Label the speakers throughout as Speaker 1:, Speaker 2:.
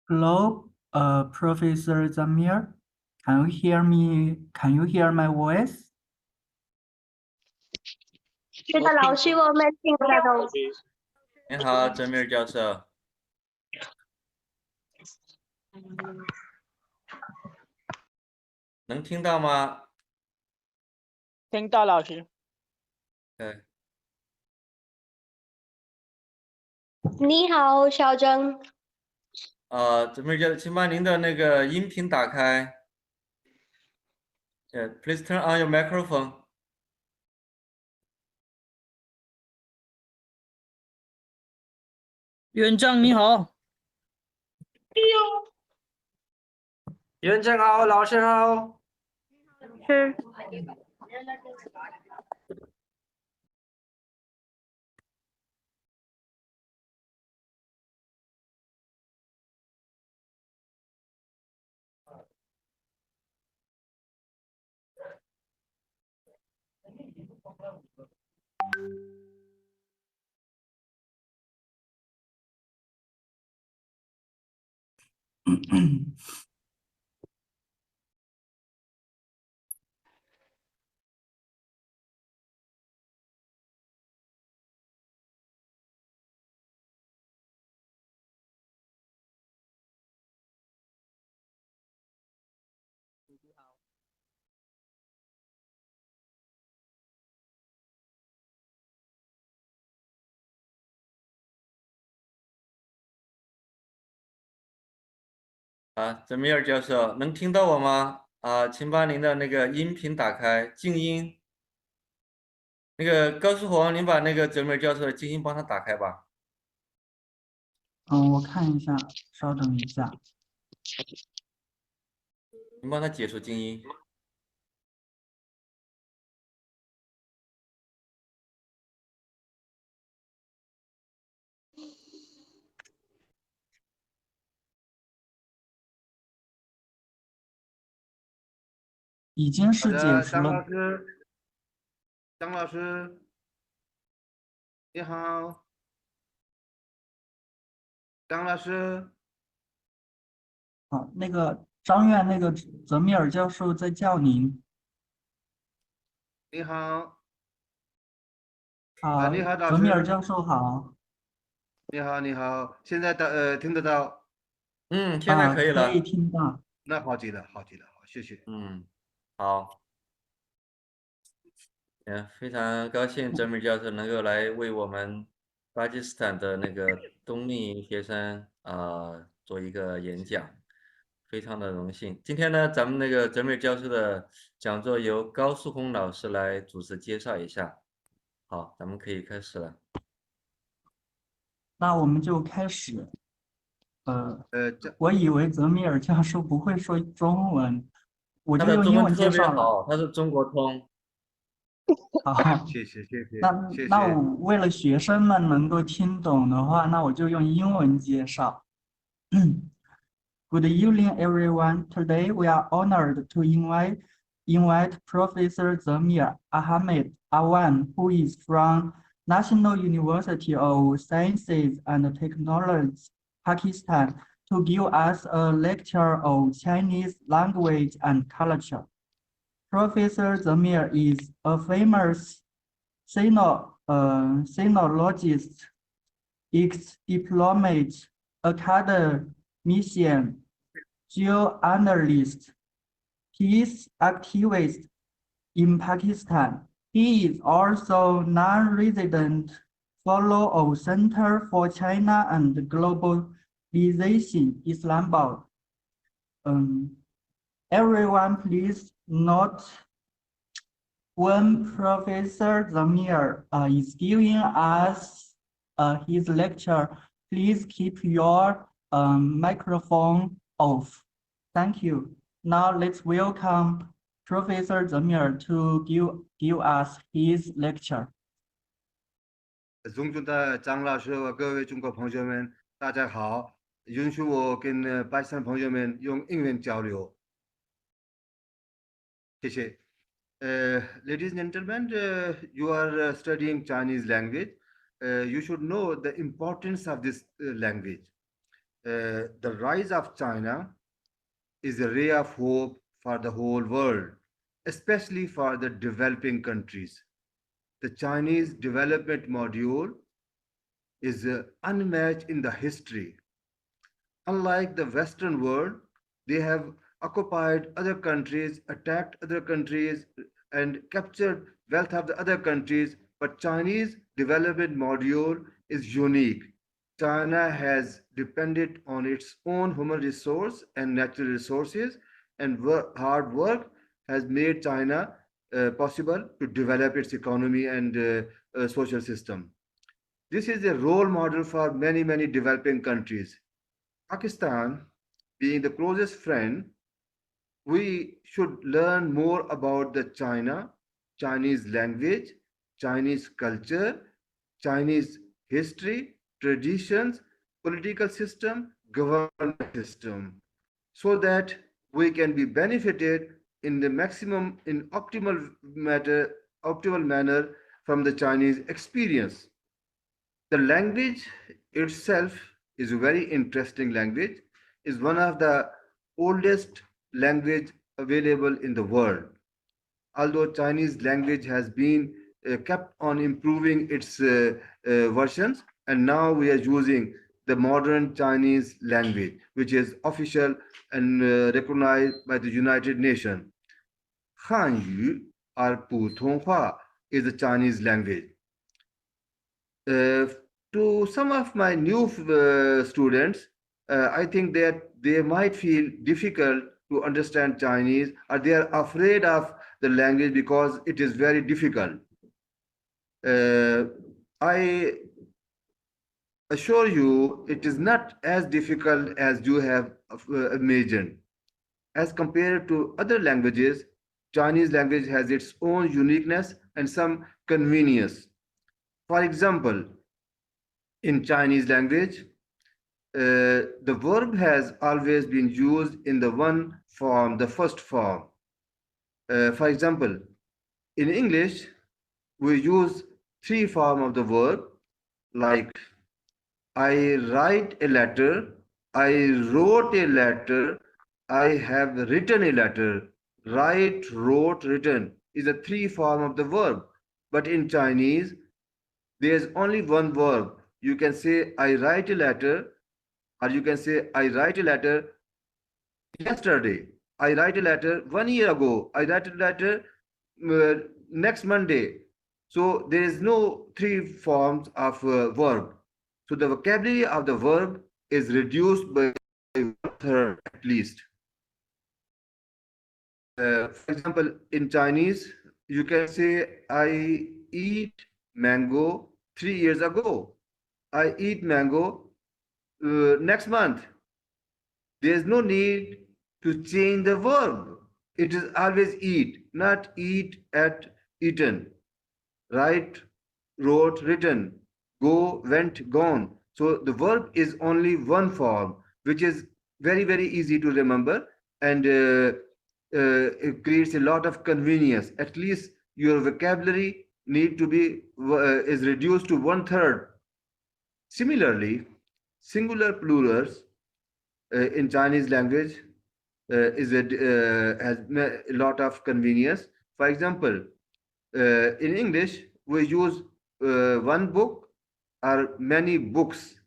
Speaker 1: Hello, Professor Zameer. Can you hear me? Can you hear my voice?
Speaker 2: 是的，老师，我们听得懂。
Speaker 3: 你好，泽米尔教授。能听到吗？
Speaker 4: 听到，老师。
Speaker 3: 对。
Speaker 2: 你好，小郑。
Speaker 3: 泽米尔教授，请把您的那个音频打开。Please turn on your microphone.
Speaker 4: 院长你好。
Speaker 5: 院长好，老师好。
Speaker 2: 是。
Speaker 3: 泽米尔教授，能听到我吗？请把您的那个音频打开，静音。那个高书红，您把那个泽米尔教授的静音帮他打开吧。
Speaker 1: 我看一下，稍等一下。
Speaker 3: 您帮他解除静音。
Speaker 1: 已经是解除
Speaker 5: 张
Speaker 1: 了。
Speaker 5: 老师，张老师，你好，张老师。
Speaker 1: 好，那个张院那个泽米尔教授在叫您。
Speaker 5: 你好。
Speaker 1: 好，
Speaker 5: 你好，老
Speaker 1: 泽米尔
Speaker 5: 师。
Speaker 1: 教授好。
Speaker 5: 你好，你好，现在听得到？
Speaker 3: 现在可以了。
Speaker 1: 可以听到。
Speaker 5: 那好极了，好极了，好，谢谢。
Speaker 3: 好。非常高兴泽米教授能够来为我们巴基斯坦的那个冬令营学生做一个演讲，非常的荣幸。今天呢，咱们那个泽米教授的讲座由高树红老师来主持介绍一下。好，咱们可以开始了。
Speaker 1: 那我们就开始。我以为泽米尔教授不会说中文，我就用英文介绍了。
Speaker 3: 他是中国通。
Speaker 1: 好，
Speaker 5: 谢谢。
Speaker 1: 那我为了学生们能够听懂的话，那我就用英文介绍。Good evening, everyone. Today we are honored to invite Professor Zameer Ahmed Awan, who is from National University of Sciences and Technology, Pakistan, to give us a lecture of Chinese language and culture. Professor Zameer is a famous sinologist, ex-diplomat, academician, geoanalyst, peace activist in Pakistan. He is also non-resident fellow of Center for China and Globalization, Islamabad. Everyone please note when Professor Zameer is giving us his lecture, please keep your microphone off. Thank you. Now let's welcome Professor Zameer to give us his lecture.
Speaker 5: 尊重的张老师和各位中国朋友们，大家好！允许我跟巴基斯坦朋友们用英文交流。谢谢。Ladies and gentlemen, you are studying Chinese language. You should know the importance of this language. the rise of China is a ray of hope for the whole world, especially for the developing countries. The Chinese development module is unmatched in the history. Unlike the Western world, they have occupied other countries, attacked other countries, and captured wealth of the other countries. But Chinese development module is unique. China has depended on its own human resource and natural resources, and hard work has made China possible to develop its economy and social system. This is a role model for many developing countries. Pakistan, being the closest friend, we should learn more about the Chinese language, Chinese culture, Chinese history, traditions, political system, government system, so that we can be benefited in the maximum, in optimal manner from the Chinese experience. The language itself is a very interesting language, is one of the oldest language available in the world. Although Chinese language has been kept on improving its versions, and now we are using the modern Chinese language, which is official and recognized by the United Nations. Hanyu or Putonghua is the Chinese language. Uh, to some of my new students, I think that they might feel difficult to understand Chinese, or they are afraid of the language because it is very difficult. I assure you, it is not as difficult as you have imagined. As compared to other languages, Chinese language has its own uniqueness and some convenience. For example, in Chinese language, the verb has always been used in the one form, the first form. For example, in English, we use three forms of the verb, like I write a letter, I wrote a letter, I have written a letter. Write, wrote, written is a three form of the verb. But in Chinese, there's only one verb. You can say I write a letter, or you can say I write a letter yesterday. I write a letter 1 year ago. I write a letter uh, next Monday. So there is no three forms of verb. So the vocabulary of the verb is reduced by 1/3 at least. For example, in Chinese, you can say, I eat mango 3 years ago. I eat mango next month. There is no need to change the verb. It is always eat, not eat at eaten. Write, wrote, written. Go, went, gone. So the verb is only one form, which is very easy to remember, and it creates a lot of convenience. At least your vocabulary need to be is reduced to 1/3. Similarly, singular plurals in Chinese language has a lot of convenience. For example, in English, we use one book or many books,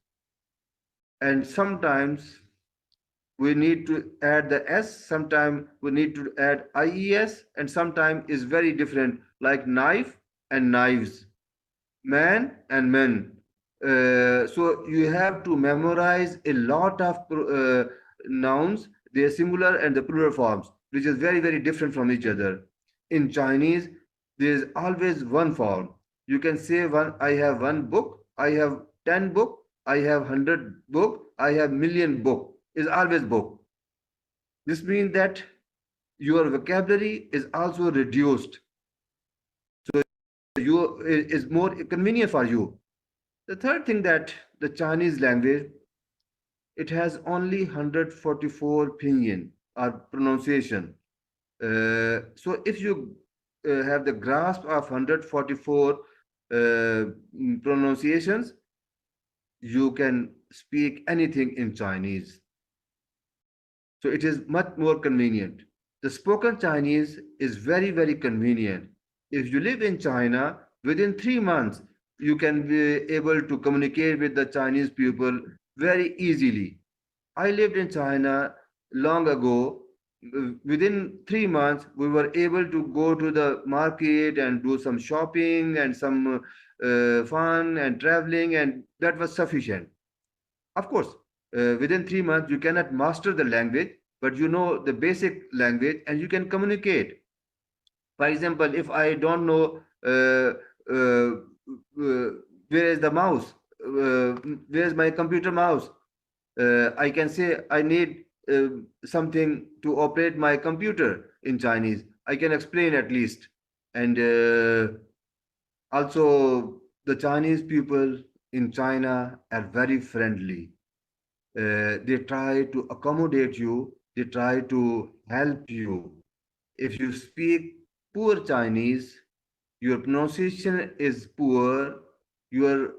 Speaker 5: and sometimes we need to add the S, sometimes we need to add IES, and sometimes is very different, like knife and knives, man and men. So you have to memorize a lot of nouns, their singular and the plural forms, which is very different from each other. In Chinese, there is always one form. You can say one, I have one book, I have 10 book, I have 100 book, I have million book. Is always book. This means that your vocabulary is also reduced. So you is more convenient for you. The third thing, that the Chinese language, it has only 144 pinyin or pronunciation. So if you have the grasp of 144 pronunciations, you can speak anything in Chinese. So it is much more convenient. The spoken Chinese is very, very convenient. If you live in China, within 3 months, you can be able to communicate with the Chinese people very easily. I lived in China long ago. Within 3 months, we were able to go to the market and do some shopping and some fun and traveling, and that was sufficient. Of course, within 3 months, you cannot master the language, but you know the basic language and you can communicate. For example, if I don't know where is the mouse, where is my computer mouse, I can say I need something to operate my computer in Chinese. I can explain at least. And also, the Chinese people in China are very friendly. They try to accommodate you, they try to help you. If you speak poor Chinese, your pronunciation is poor, your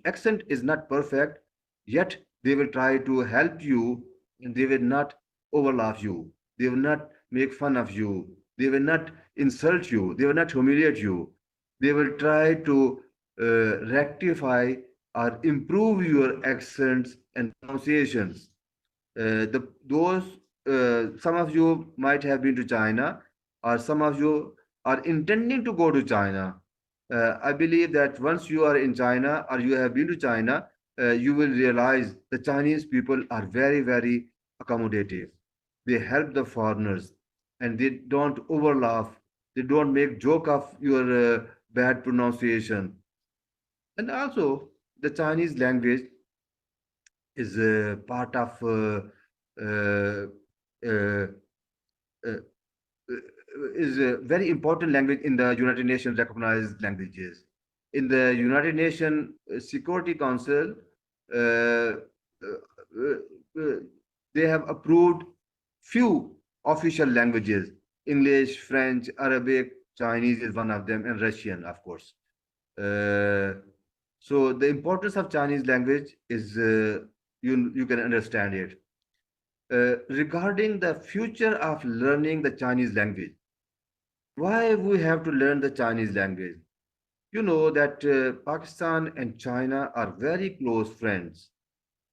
Speaker 5: accent is not perfect, yet they will try to help you and they will not overlaugh you. They will not make fun of you. They will not insult you. They will not humiliate you. They will try to rectify or improve your accents and pronunciations. Some of you might have been to China, or some of you are intending to go to China. I believe that once you are in China or you have been to China, you will realize the Chinese people are very, very accommodative. They help the foreigners and they don't overlaugh. They don't make joke of your bad pronunciation. And also, the Chinese language is a part of uh, uh, uh, is a very important language in the United Nations recognized languages. In the United Nations Security Council, uh, uh, uh, they have approved few official languages. English, French, Arabic, Chinese is one of them, and Russian, of course. So the importance of Chinese language is you can understand it. Regarding the future of learning the Chinese language, why we have to learn the Chinese language? You know that Pakistan and China are very close friends.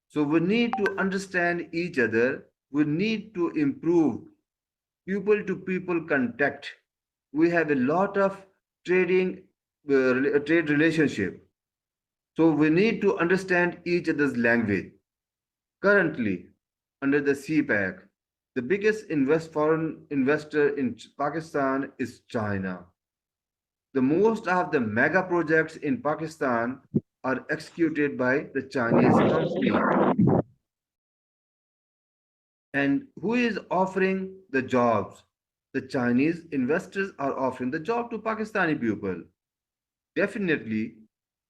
Speaker 5: So we need to understand each other. We need to improve people to people contact. We have a lot of trade relationship. So we need to understand each other's language. Currently, under the CPAC, the biggest foreign investor in Pakistan is China. The most of the mega projects in Pakistan are executed by the Chinese company. And who is offering the jobs? The Chinese investors are offering the job to Pakistani people. Definitely,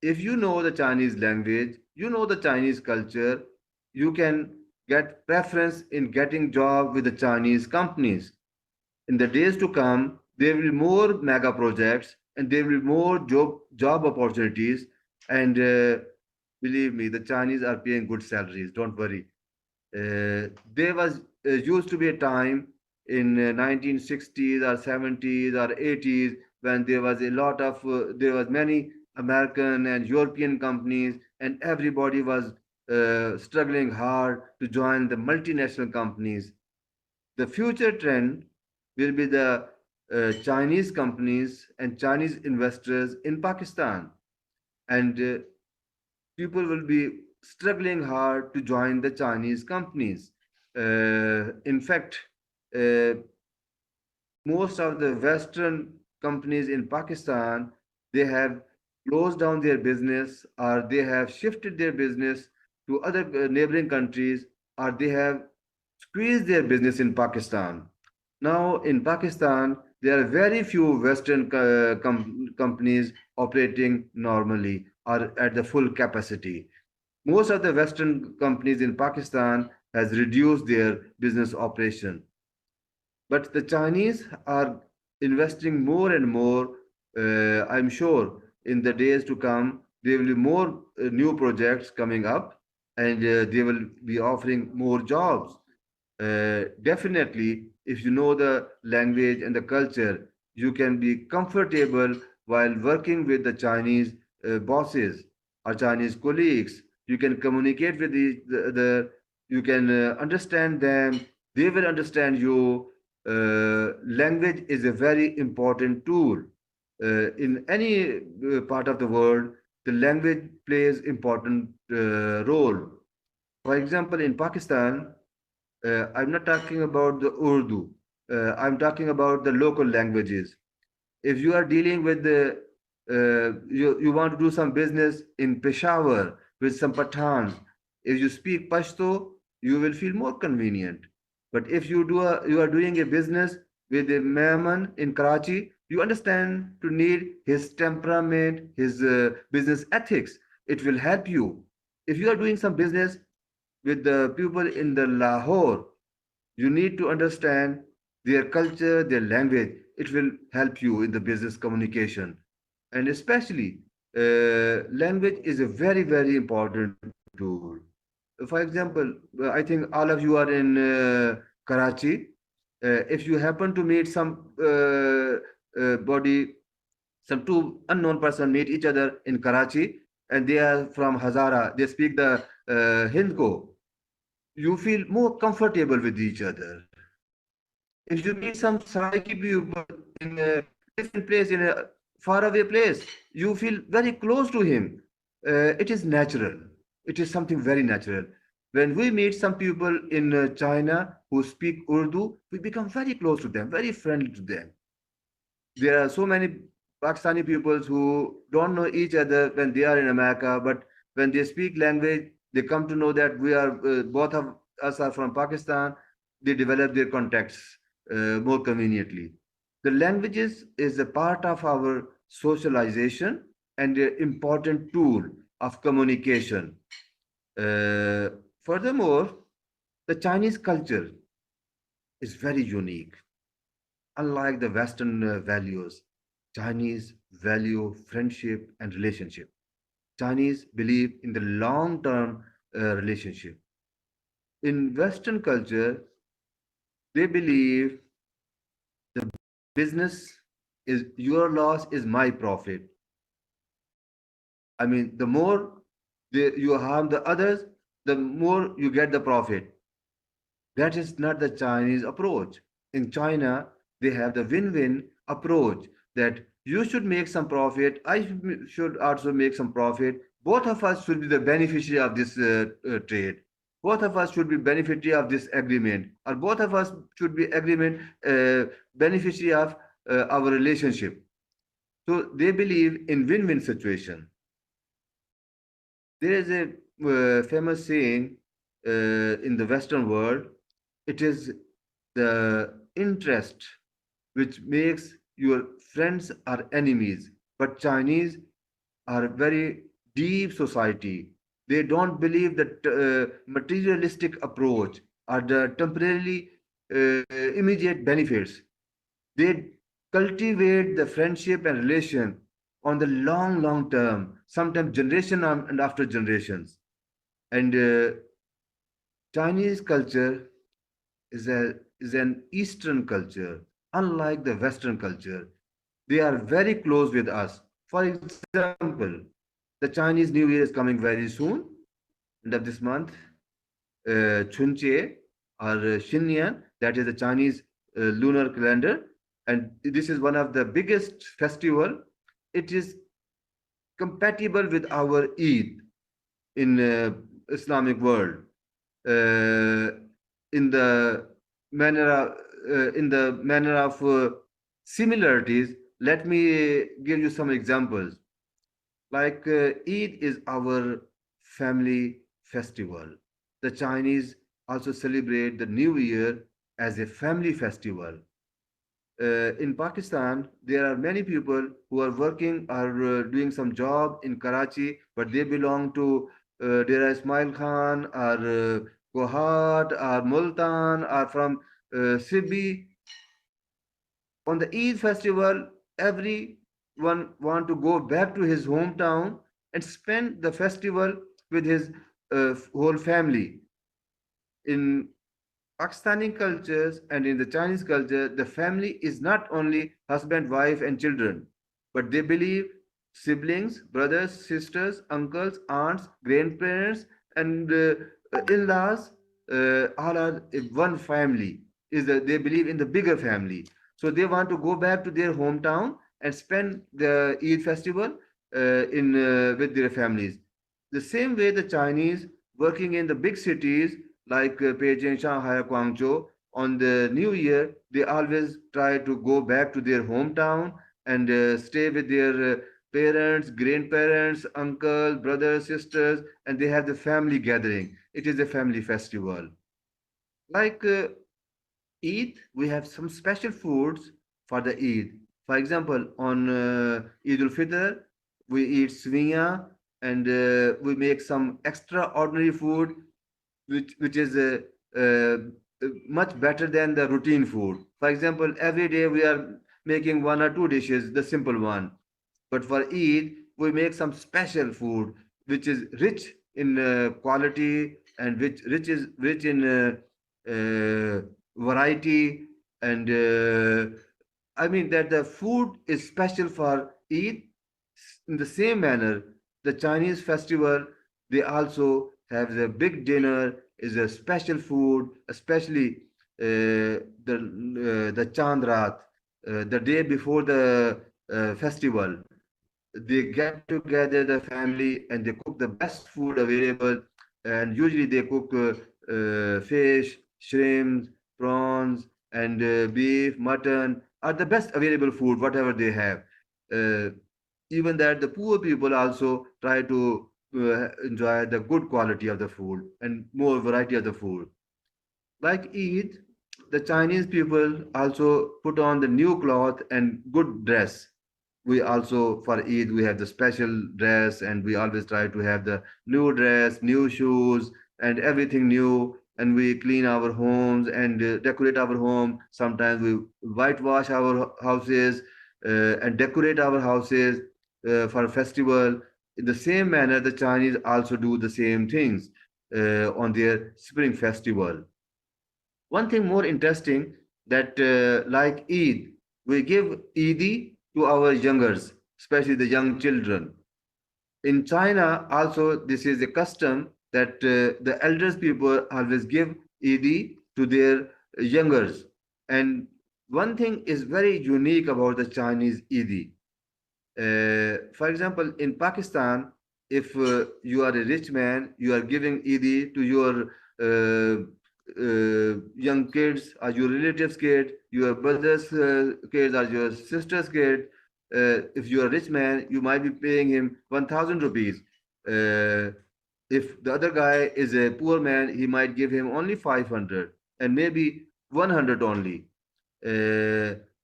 Speaker 5: if you know the Chinese language, you know the Chinese culture, you can get preference in getting job with the Chinese companies. In the days to come, there will be more mega projects and there will be more job opportunities. And believe me, the Chinese are paying good salaries. Don't worry. There was used to be a time in 1960s or 70s or 80s when there was a lot of there was many American and European companies and everybody was struggling hard to join the multinational companies. The future trend will be the Chinese companies and Chinese investors in Pakistan, and people will be struggling hard to join the Chinese companies. In fact, uh, most of the Western companies in Pakistan, they have closed down their business or they have shifted their business to other neighboring countries or they have squeezed their business in Pakistan. Now in Pakistan, there are very few Western companies operating normally or at the full capacity. Most of the Western companies in Pakistan has reduced their business operation. But the Chinese are investing more and more. I'm sure in the days to come, there will be more new projects coming up, and they will be offering more jobs. Definitely, if you know the language and the culture, you can be comfortable while working with the Chinese bosses or Chinese colleagues. You can communicate with you can understand them. They will understand you. Language is a very important tool. In any part of the world, the language plays important role. For example, in Pakistan, I'm not talking about the Urdu. I'm talking about the local languages. If you are dealing with you want to do some business in Peshawar with some Pathans, if you speak Pashto, you will feel more convenient. But if you are doing a business with a Mehman in Karachi, you understand to need his temperament, his business ethics. It will help you. If you are doing some business with the people in the Lahore, you need to understand their culture, their language. It will help you in the business communication. And especially, language is a very, very important tool. For example, I think all of you are in Karachi. If you happen to meet some two unknown person meet each other in Karachi, and they are from Hazara, they speak the Hindko, you feel more comfortable with each other. If you meet some Saraiki people in a different place, in a faraway place, you feel very close to him. It is natural. It is something very natural. When we meet some people in China who speak Urdu, we become very close to them, very friendly to them. There are so many Pakistani peoples who don't know each other when they are in America, but when they speak language, they come to know that we are both of us are from Pakistan. They develop their contacts more conveniently. The languages is a part of our socialization and an important tool of communication. Uh, Furthermore, the Chinese culture is very unique. Unlike the Western values, Chinese value friendship and relationship. Chinese believe in the long-term relationship. In Western culture, they believe business is your loss is my profit. I mean, the more you harm the others, the more you get the profit. That is not the Chinese approach. In China, they have the win-win approach that you should make some profit, I should also make some profit. Both of us should be the beneficiary of this trade. Both of us should be beneficiary of this agreement, or both of us should be agreement beneficiary of our relationship. So they believe in win-win situation. There is a famous saying in the Western world. It is the interest which makes your friends or enemies. But Chinese are very deep society. They don't believe that materialistic approach or the temporarily immediate benefits. They cultivate the friendship and relation on the long, long term, sometimes generation and after generations. And Chinese culture is an Eastern culture, unlike the Western culture. They are very close with us. For example, the Chinese New Year is coming very soon, end of this month. Chunche or Xinyan, that is the Chinese lunar calendar, and this is one of the biggest festival. It is compatible with our Eid in Islamic world. In the manner of similarities, let me give you some examples. Like Eid is our family festival. The Chinese also celebrate the New Year as a family festival. In Pakistan, there are many people who are working or doing some job in Karachi, but they belong to Dera Ismail Khan or Kohat or Multan or from Sibi. On the Eid festival, everyone want to go back to his hometown and spend the festival with his whole family. In Pakistani cultures and in the Chinese culture, the family is not only husband, wife, and children, but they believe siblings, brothers, sisters, uncles, aunts, grandparents, and in-laws all are one family. They believe in the bigger family, so they want to go back to their hometown and spend the Eid festival in with their families. The same way the Chinese working in the big cities like Beijing, Shanghai, Guangzhou, on the New Year, they always try to go back to their hometown and stay with their parents, grandparents, uncles, brothers, sisters, and they have the family gathering. It is a family festival. Like Eid, we have some special foods for the Eid. For example, on Eid al-Fitr, we eat swiya and we make some extraordinary food which is uh, much better than the routine food. For example, every day we are making one or two dishes, the simple one. But for Eid, we make some special food which is rich in quality and which rich in variety and I mean that the food is special for Eid. In the same manner, the Chinese festival, they also have the big dinner, is a special food, especially the Chandrat, the day before the festival. They get together the family and they cook the best food available, and usually they cook fish, shrimps, prawns, and beef, mutton are the best available food whatever they have. uh, Even that the poor people also try to enjoy the good quality of the food and more variety of the food. Like Eid, the Chinese people also put on the new cloth and good dress. We also for Eid we have the special dress and we always try to have the new dress, new shoes and everything new, and we clean our homes and decorate our home. Sometimes we whitewash our houses and decorate our houses for festival. In the same manner, the Chinese also do the same things on their spring festival. One thing more interesting that like Eid, we give Eid to our youngers, especially the young children. In China, also this is a custom that the elders people always give Eid to their youngers. And one thing is very unique about the Chinese Eid. For example, in Pakistan, if you are a rich man, you are giving Eid to your young kids or your relatives' kid, your brother's kids or your sister's kid. If you are a rich man, you might be paying him 1,000 rupees. Uh, if the other guy is a poor man, he might give him only 500 and maybe 100 only.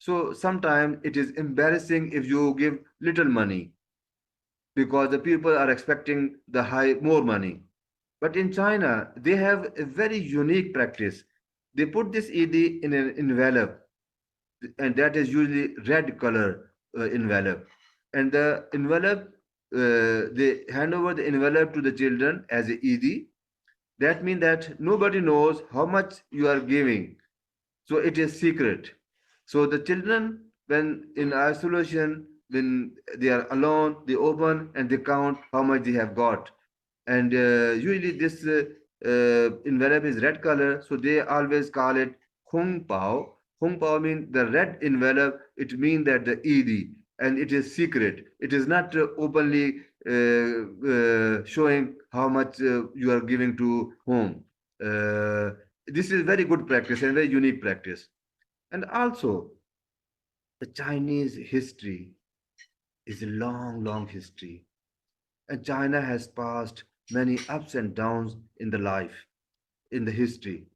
Speaker 5: So sometimes it is embarrassing if you give little money because the people are expecting the high more money. But in China, they have a very unique practice. They put this Eid in an envelope, and that is usually red color envelope. And the envelope, they hand over the envelope to the children as a Eid. That means that nobody knows how much you are giving, so it is secret. So the children, when in isolation, when they are alone, they open and they count how much they have got. And usually this envelope is red color, so they always call it Hung Pao. Hung Pao means the red envelope. It means that the Eid, and it is secret. It is not openly showing how much you are giving to whom. Uh, this is very good practice and very unique practice. And also, the Chinese history is a long, long history. And China has passed many ups and downs in the life, in the history.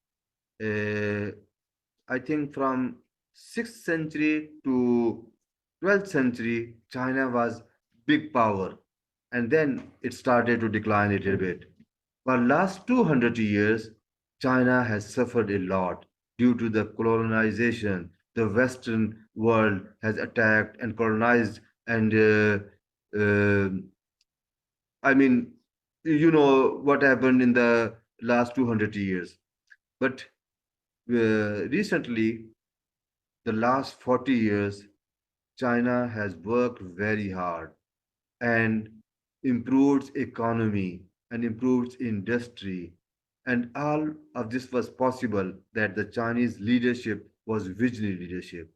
Speaker 5: Uh, I think from 6th century to 12th century, China was big power. And then it started to decline a little bit. For last 200 years, China has suffered a lot due to the colonization. The Western world has attacked and colonized and uh, I mean, you know what happened in the last 200 years. But recently, the last 40 years, China has worked very hard and improved economy and improved industry. And all of this was possible that the Chinese leadership was visionary leadership.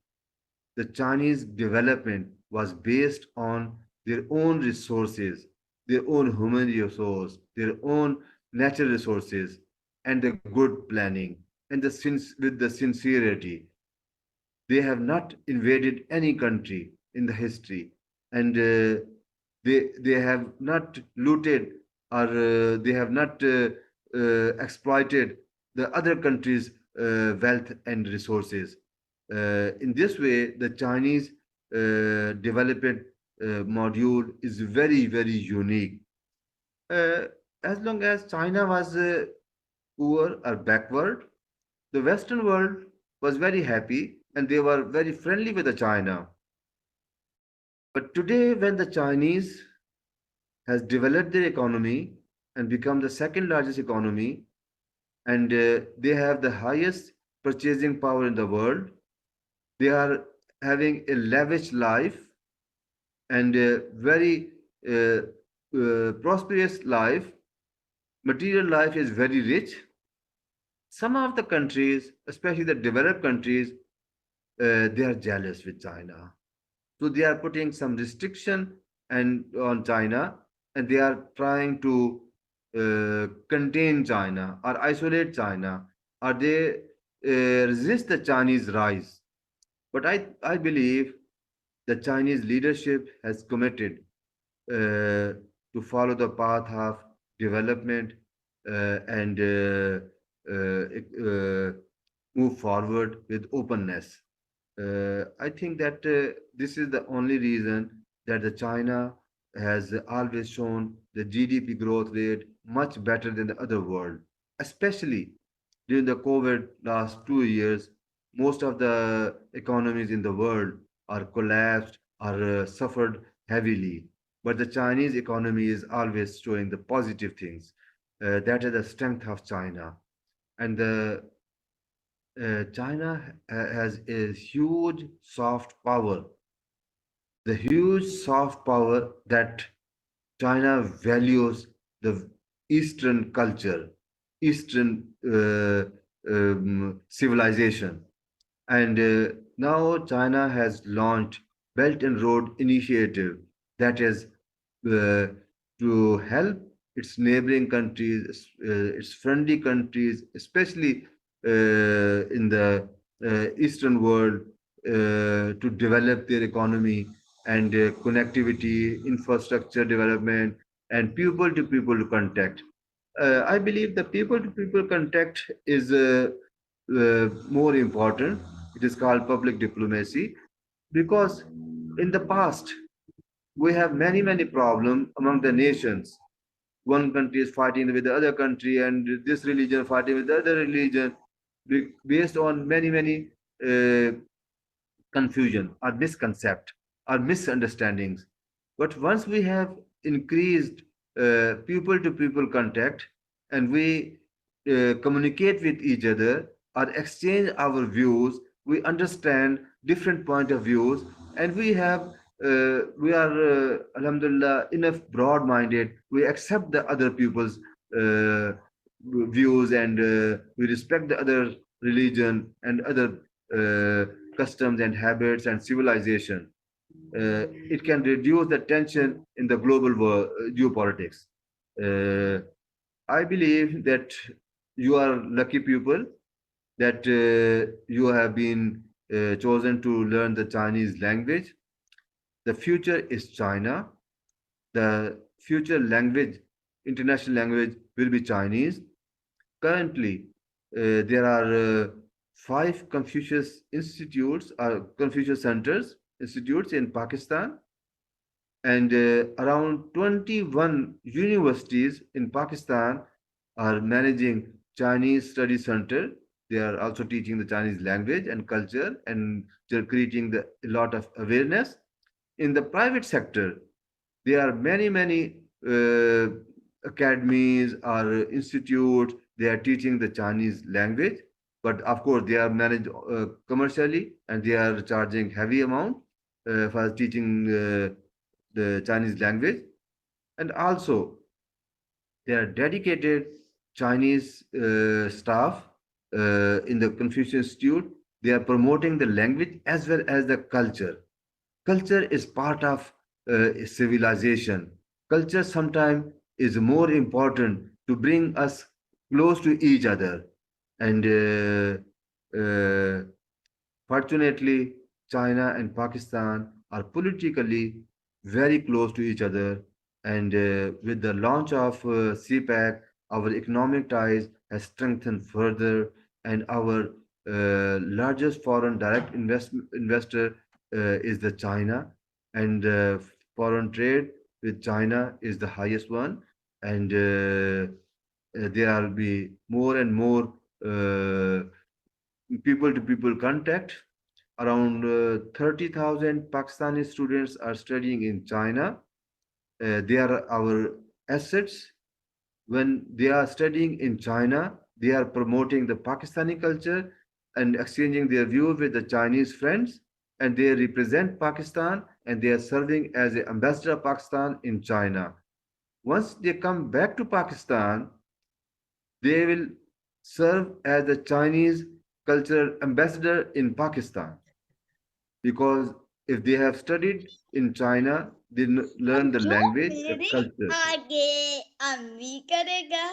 Speaker 5: The Chinese development was based on their own resources, their own human resource, their own natural resources, and the good planning and with the sincerity. They have not invaded any country in the history, and they have not looted or they have not exploited the other countries' wealth and resources. In this way, the Chinese development module is very unique. Uh, as long as China was poor or backward, the Western world was very happy and they were very friendly with the China. But today, when the Chinese has developed their economy and become the second largest economy, and they have the highest purchasing power in the world, they are having a lavish life and a very prosperous life. Material life is very rich. Some of the countries, especially the developed countries, they are jealous with China. So they are putting some restriction and on China, and they are trying to contain China or isolate China, or they resist the Chinese rise. But I believe the Chinese leadership has committed to follow the path of development and move forward with openness. I think that this is the only reason that the China has always shown the GDP growth rate much better than the other world, especially during the COVID last 2 years. Most of the economies in the world are collapsed or suffered heavily, but the Chinese economy is always showing the positive things. That is the strength of China, and the China has a huge soft power. The huge soft power that China values the Eastern culture, Eastern civilization. And now China has launched Belt and Road Initiative that is uh, to help its neighboring countries, its friendly countries, especially in the Eastern world, to develop their economy and connectivity, infrastructure development, and people-to-people contact. I believe the people-to-people contact is more important. It is called public diplomacy because in the past we have many problems among the nations. One country is fighting with the other country, and this religion fighting with the other religion, based on many uh, confusion or misconcept or misunderstandings. But once we have increased people to people contact and we communicate with each other or exchange our views, we understand different point of views, and we are alhamdulillah enough broad minded. We accept the other people's uh, views, and we respect the other religion and other customs and habits and civilization. It can reduce the tension in the global geopolitics. Uh, I believe that you are lucky people that you have been chosen to learn the Chinese language. The future is China. The future language, international language, will be Chinese. Currently, there are five Confucius institutes or Confucius centers institutes in Pakistan, and around 21 universities in Pakistan are managing Chinese Study Center. They are also teaching the Chinese language and culture, and they're creating a lot of awareness. In the private sector, there are many academies or institutes, they are teaching the Chinese language, but of course they are managed commercially and they are charging heavy amount for teaching the Chinese language. And also there are dedicated Chinese staff in the Confucius Institute. They are promoting the language as well as the culture. Culture is part of civilization. Culture sometimes is more important to bring us close to each other. And fortunately, China and Pakistan are politically very close to each other. And with the launch of CPEC, our economic ties has strengthened further, and our largest foreign direct investor is the China, and foreign trade with China is the highest one, and there will be more and more people to people contact. Around 30,000 Pakistani students are studying in China. They are our assets. When they are studying in China, they are promoting the Pakistani culture and exchanging their views with the Chinese friends. And they represent Pakistan and they are serving as an ambassador of Pakistan in China. Once they come back to Pakistan, they will serve as the Chinese cultural ambassador in Pakistan. Because if they have studied in China, they learn the language, the culture.
Speaker 6: आगे अम्मी करेगा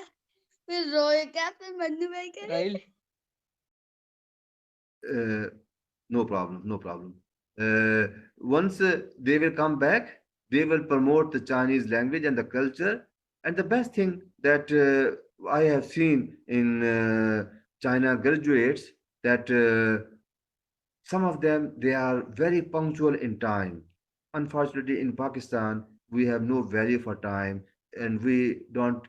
Speaker 6: फिर रोएगा फिर मन्नू भाई करेगा
Speaker 4: Rahil,
Speaker 5: No problem, no problem. Once they will come back, they will promote the Chinese language and the culture. And the best thing that I have seen in China graduates that some of them they are very punctual in time. Unfortunately, in Pakistan, we have no value for time, and we don't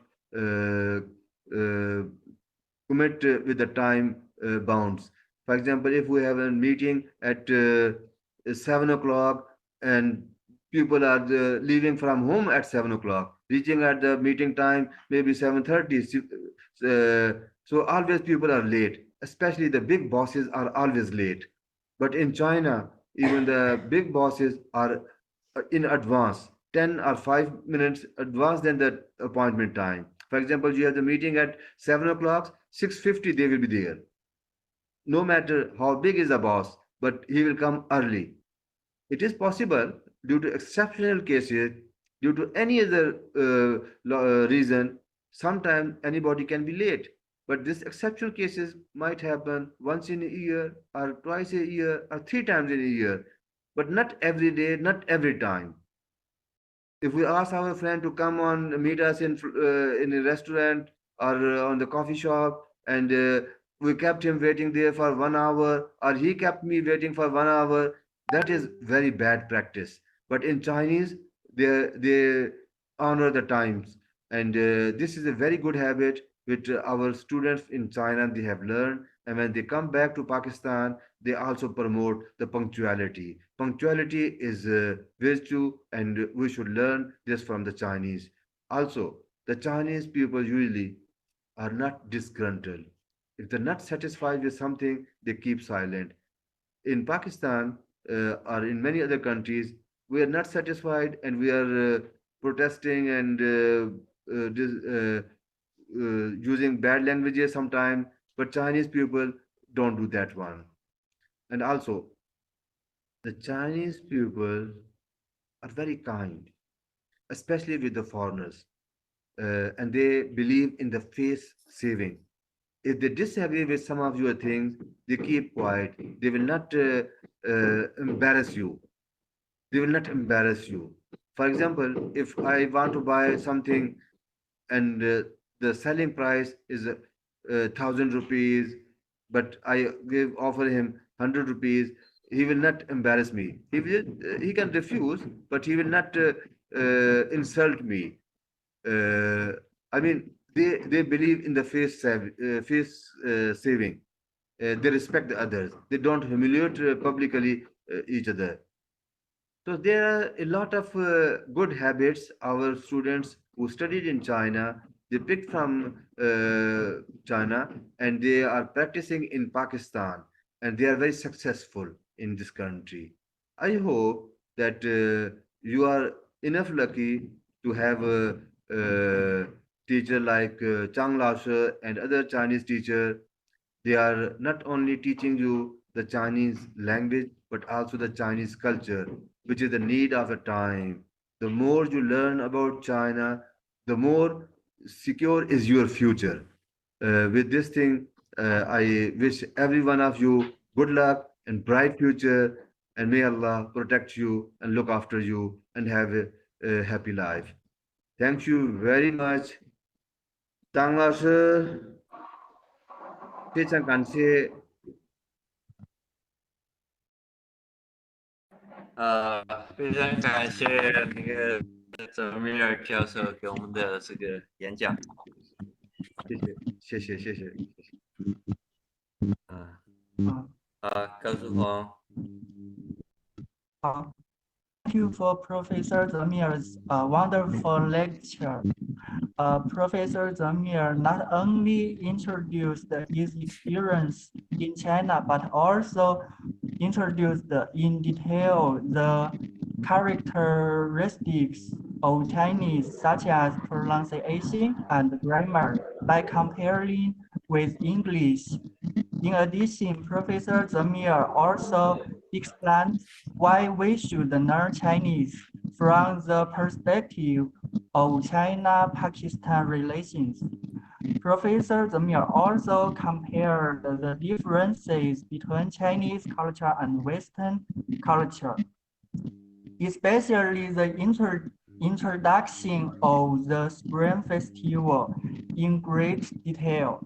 Speaker 5: commit with the time bounds. For example, if we have a meeting at 7 o'clock and people are leaving from home at 7 o'clock, reaching at the meeting time maybe 7:30. So always people are late, especially the big bosses are always late. But in China, even the big bosses are in advance, 10 or 5 minutes advance than the appointment time. For example, you have the meeting at 7 o'clock, 6:50 they will be there. No matter how big is the boss, but he will come early. It is possible due to exceptional cases, due to any other reason, sometimes anybody can be late. But these exceptional cases might happen once in a year, or twice a year, or 3 times in a year, but not every day, not every time. If we ask our friend to come on meet us in a restaurant or on the coffee shop, and we kept him waiting there for 1 hour, or he kept me waiting for 1 hour, that is very bad practice. But in Chinese, they honor the times, and this is a very good habit which our students in China they have learned. And when they come back to Pakistan, they also promote the punctuality. Punctuality is a virtue, and we should learn this from the Chinese. Also, the Chinese people usually are not disgruntled. If they're not satisfied with something, they keep silent. In Pakistan or in many other countries, we are not satisfied and we are protesting and using bad languages sometimes. But Chinese people don't do that one. And also, the Chinese people are very kind, especially with the foreigners, and they believe in the face saving. If they disagree with some of your things, they keep quiet. They will not embarrass you. They will not embarrass you. For example, if I want to buy something and the selling price is 1,000 rupees, but I offer him 100 rupees, he will not embarrass me. He can refuse, but he will not insult me. I mean, they believe in the face saving. They respect the others. They don't humiliate publicly each other. So there are a lot of good habits our students who studied in China. They picked from China and they are practicing in Pakistan, and they are very successful in this country. I hope that you are enough lucky to have a teacher like Chang Lao and other Chinese teacher. They are not only teaching you the Chinese language, but also the Chinese culture, which is the need of the time. The more you learn about China, the more secure is your future. With this thing, I wish every one of you good luck and bright future, and may Allah protect you and look after you and have a happy life. Thank you very much. 张老师，非常感谢
Speaker 3: 非常感谢那个泽米尔教授给我们的这个演讲。
Speaker 5: 谢谢。
Speaker 3: 高书鹏。
Speaker 1: 好。Thank you for Professor Zameer's wonderful lecture. Professor Zameer not only introduced his experience in China, but also introduced in detail the characteristics of Chinese, such as pronunciation and grammar, by comparing with English. In addition, Professor Zameer also explained why we should learn Chinese from the perspective of China-Pakistan relations. Professor Zameer also compared the differences between Chinese culture and Western culture, especially the introduction of the Spring Festival in great detail.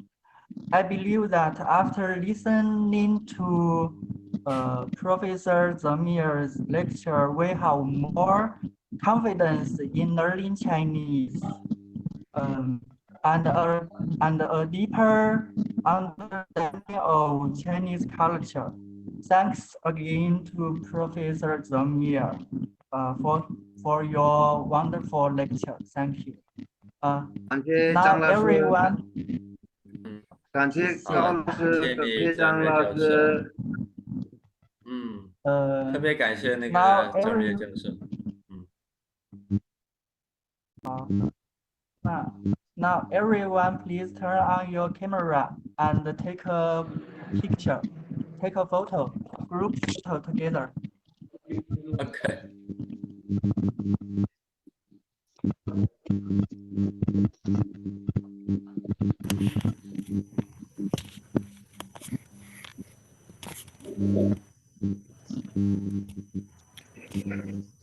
Speaker 1: I believe that after listening to Professor Zameer's lecture, we have more confidence in learning Chinese and a deeper understanding of Chinese culture. Thanks again to Professor Zameer for your wonderful lecture. Thank you.
Speaker 5: 感谢
Speaker 1: Now
Speaker 5: 张老师，
Speaker 1: everyone.
Speaker 5: 感谢高老师，感谢张老师。
Speaker 3: 特别感谢那个泽米尔教授。
Speaker 1: 好，Now everyone, please turn on your camera and take a picture, take a photo, group photo together.
Speaker 3: Okay.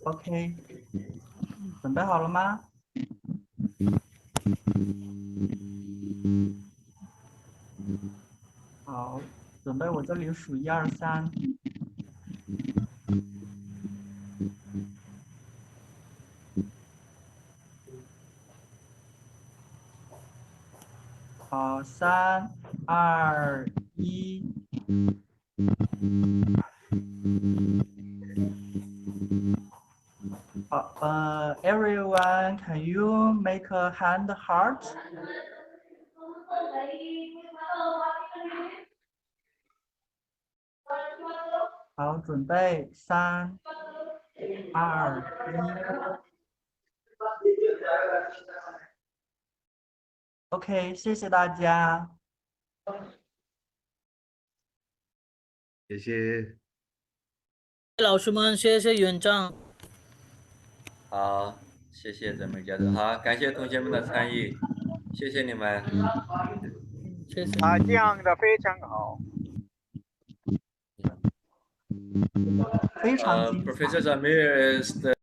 Speaker 1: OK， 准备好了吗？好，准备我这里数1、2、3。好，3、2、1。Everyone, can you make a hand heart? 好，准备3、2、1。OK， 谢谢大家。
Speaker 5: 谢谢。
Speaker 4: 老师们，谢谢园长。
Speaker 3: 好，谢谢泽米尔教授。好，感谢同学们的参与，谢谢你们。
Speaker 4: 谢谢。
Speaker 7: 讲的非常好。
Speaker 1: 非常精彩。
Speaker 3: Professor Zameer is the